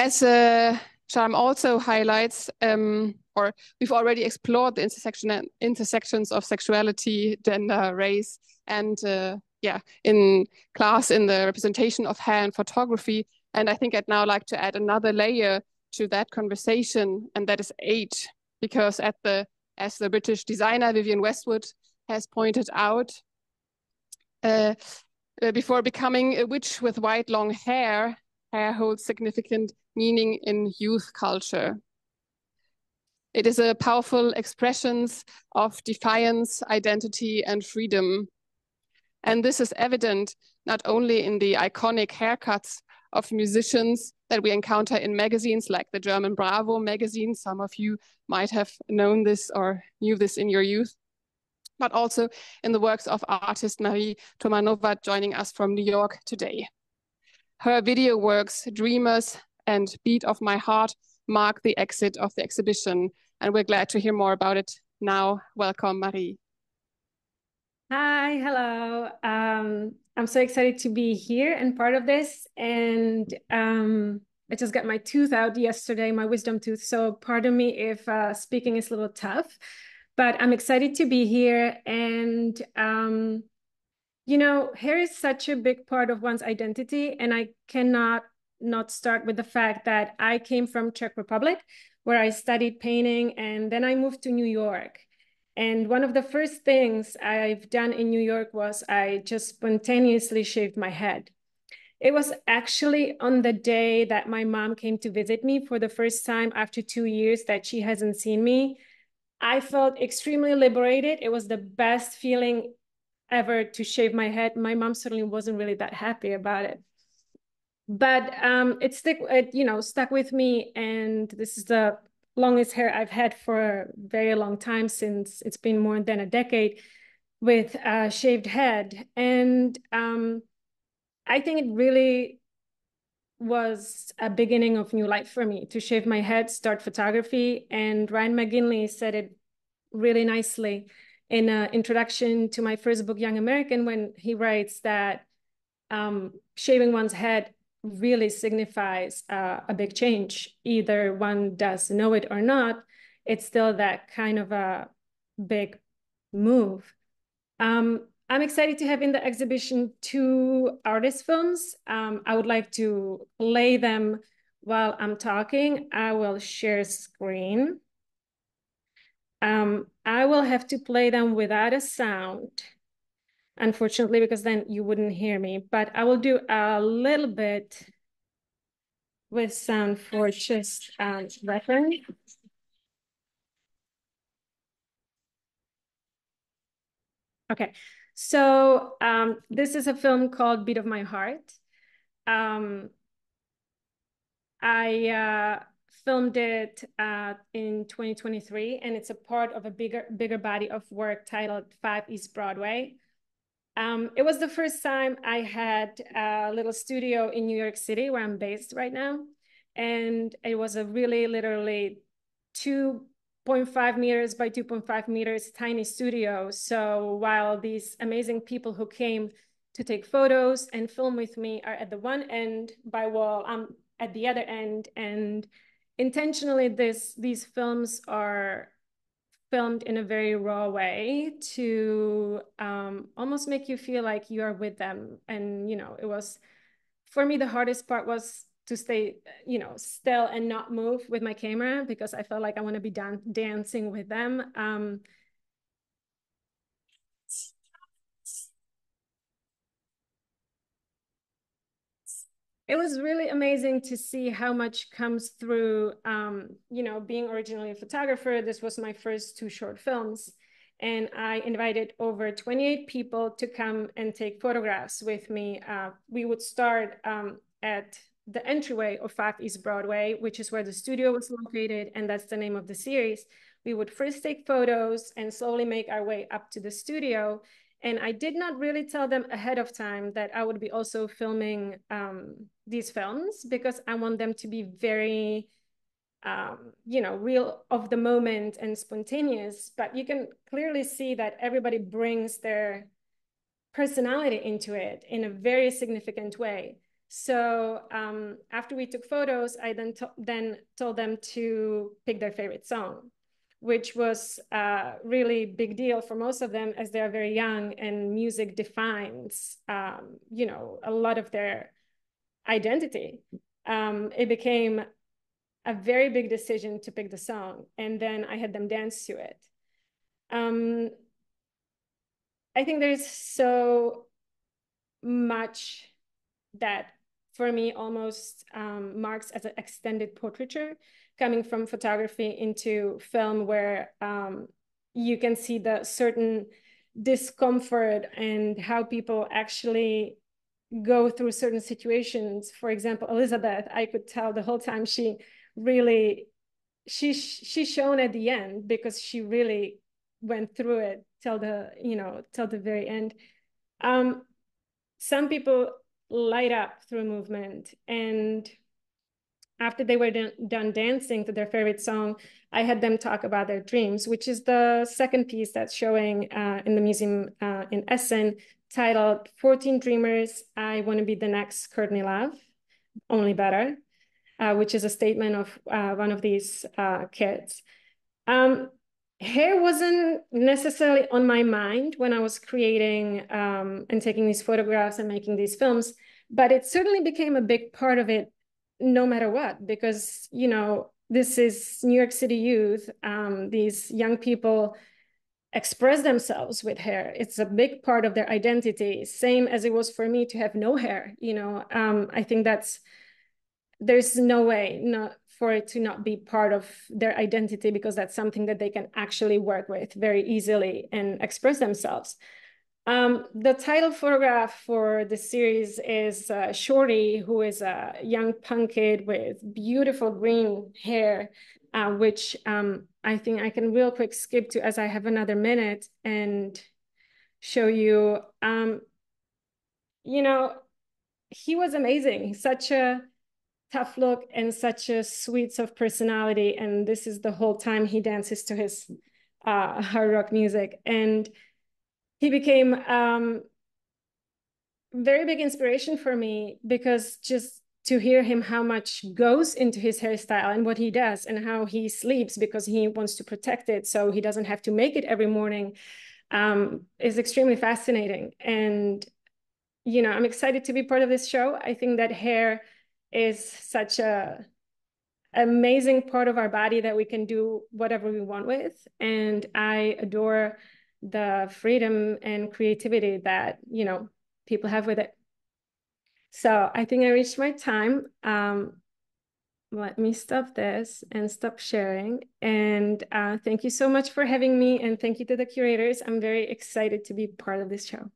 As Charm also highlights, or we've already explored the intersections of sexuality, gender, race, and in class in the representation of hair and photography. And I think I'd now like to add another layer to that conversation, and that is age, because as the British designer Vivienne Westwood has pointed out, before becoming a witch with white long hair holds significant meaning in youth culture. It is a powerful expression of defiance, identity, and freedom. And this is evident not only in the iconic haircuts of musicians that we encounter in magazines like the German Bravo magazine. Some of you might have known this or knew this in your youth, but also in the works of artist Marie Tomanova, joining us from New York today. Her video works, Dreamers and Beat of My Heart, mark the exit of the exhibition, and we're glad to hear more about it now. Welcome, Marie. Hi, hello. I'm so excited to be here and part of this. And I just got my tooth out yesterday, my wisdom tooth. So pardon me if speaking is a little tough, but I'm excited to be here. And, you know, hair is such a big part of one's identity. And I cannot not start with the fact that I came from Czech Republic, where I studied painting, and then I moved to New York. And one of the first things I've done in New York was I just spontaneously shaved my head. It was actually on the day that my mom came to visit me for the first time after 2 years that she hasn't seen me. I felt extremely liberated. It was the best feeling ever to shave my head. My mom certainly wasn't really that happy about it. But it stuck with me, and this is the longest hair I've had for a very long time, since it's been more than a decade with a shaved head. And I think it really was a beginning of new life for me to shave my head, start photography. And Ryan McGinley said it really nicely in an introduction to my first book, Young American, when he writes that shaving one's head really signifies a big change. Either one does know it or not, it's still that kind of a big move. I'm excited to have in the exhibition 2 artist films. I would like to play them while I'm talking. I will share screen. I will have to play them without a sound, unfortunately, because then you wouldn't hear me, but I will do a little bit with sound for just reference. Okay, so this is a film called Beat of My Heart. I filmed it in 2023, and it's a part of a bigger body of work titled 5 East Broadway. It was the first time I had a little studio in New York City, where I'm based right now. And it was a really literally 2.5 meters by 2.5 meters tiny studio. So while these amazing people who came to take photos and film with me are at the one end by wall, I'm at the other end. And intentionally, these films are filmed in a very raw way to almost make you feel like you are with them. And, you know, it was, for me, the hardest part was to stay, you know, still and not move with my camera, because I felt like I want to be dancing with them. It was really amazing to see how much comes through, you know, being originally a photographer. This was my first 2 short films, and I invited over 28 people to come and take photographs with me. We would start at the entryway of 5 East Broadway, which is where the studio was located, and that's the name of the series. We would first take photos and slowly make our way up to the studio. And I did not really tell them ahead of time that I would be also filming these films, because I want them to be very, you know, real of the moment and spontaneous. But you can clearly see that everybody brings their personality into it in a very significant way. So after we took photos, I then told them to pick their favorite song, which was a really big deal for most of them, as they are very young and music defines, you know, a lot of their identity. It became a very big decision to pick the song, and then I had them dance to it. I think there's so much that for me almost marks as an extended portraiture, coming from photography into film, where you can see the certain discomfort and how people actually go through certain situations. For example, Elizabeth, I could tell the whole time she shone at the end, because she really went through it till the very end. Some people light up through movement, and after they were done dancing to their favorite song, I had them talk about their dreams, which is the second piece that's showing in the museum in Essen, titled 14 Dreamers, I Want to Be the Next Courtney Love, Only Better, which is a statement of one of these kids. Hair wasn't necessarily on my mind when I was creating and taking these photographs and making these films, but it certainly became a big part of it no matter what, because, you know, this is New York City youth. These young people express themselves with hair. It's a big part of their identity, same as it was for me to have no hair. You know, I think there's no way not for it to not be part of their identity, because that's something that they can actually work with very easily and express themselves. The title photograph for the series is Shorty, who is a young punk kid with beautiful green hair, which I think I can real quick skip to, as I have another minute, and show you. You know, he was amazing. Such a tough look and such a sweet of personality. And this is the whole time he dances to his hard rock music. And he became very big inspiration for me, because just to hear him, how much goes into his hairstyle and what he does, and how he sleeps because he wants to protect it so he doesn't have to make it every morning, is extremely fascinating. And, you know, I'm excited to be part of this show. I think that hair is such a amazing part of our body that we can do whatever we want with. And I adore the freedom and creativity that, you know, people have with it. So I think I reached my time. Let me stop this and stop sharing. And thank you so much for having me. And thank you to the curators. I'm very excited to be part of this show.